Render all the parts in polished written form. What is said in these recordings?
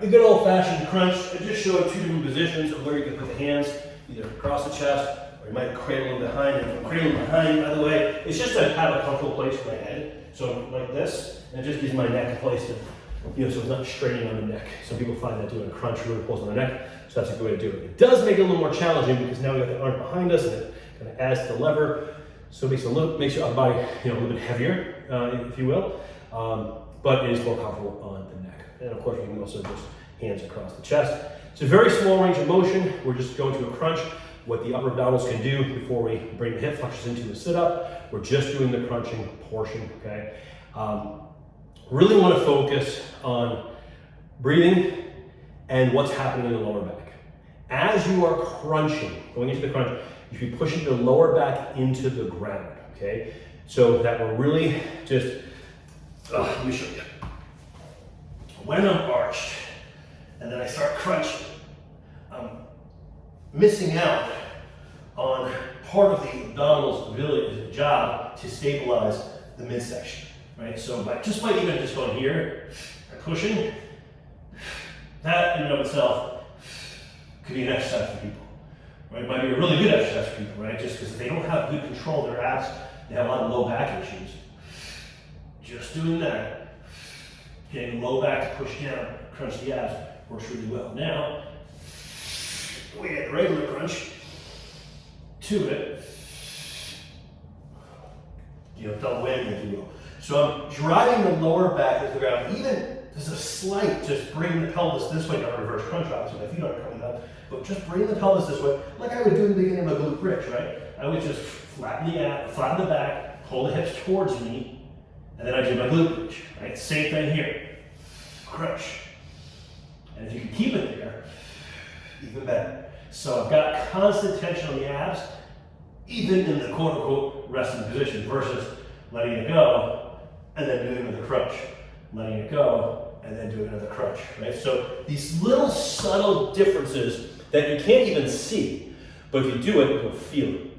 the good old-fashioned crunch. I just showed two different positions of where you can put the hands, either across the chest, or you might cradle them behind. And if I'm cradling behind, by the way, it's just to have a comfortable place for my head. So like this, and it just gives my neck a place to, so it's not straining on the neck. Some people find that doing a crunch really pulls on the neck, so that's a good way to do it. It does make it a little more challenging because now we got the arm behind us, and it kind of adds to the lever, so it makes your upper body, a little bit heavier, if you will, but it is more comfortable on the neck. And of course, we can also just hands across the chest. It's a very small range of motion. We're just going to a crunch. What the upper abdominals can do before we bring the hip flexors into a sit-up, we're just doing the crunching portion, okay? Really want to focus on breathing and what's happening in the lower back. As you are crunching, going into the crunch, you should be pushing the lower back into the ground, okay? So that we're really just, let me show you. When I'm arched and then I start crunching, I'm missing out on part of the abdominals' ability, job to stabilize the midsection, right? So just by even just going here and pushing, that in and of itself could be an exercise for people, right? It might be a really good exercise for people, right? Just because if they don't have good control of their abs, they have a lot of low back issues. Just doing that, getting low back to push down, crunch the abs, works really well. Now, we add the regular crunch to it, double whammy, if you will. So I'm driving the lower back into the ground, even there's a slight, just bring the pelvis this way, not reverse crunch, obviously, my feet aren't coming up, but just bring the pelvis this way, like I would do in the beginning of a glute bridge, right? I would just flatten the back, pull the hips towards me, and then I do my glute bridge, right? Same thing here, crunch. And if you can keep it there, even better. So I've got constant tension on the abs, even in the quote-unquote resting position, versus letting it go and then doing another crunch. Letting it go and then doing another crunch, right? So these little subtle differences that you can't even see, but if you do it, you'll feel it.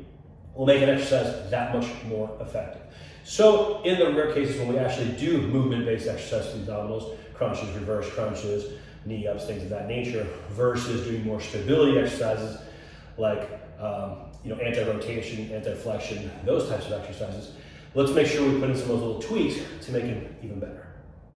Will make an exercise that much more effective. So in the rare cases when we actually do movement-based exercises for the abdominals, crunches, reverse crunches, knee ups, things of that nature, versus doing more stability exercises like anti-rotation, anti-flexion, those types of exercises, let's make sure we put in some of those little tweaks to make it even better.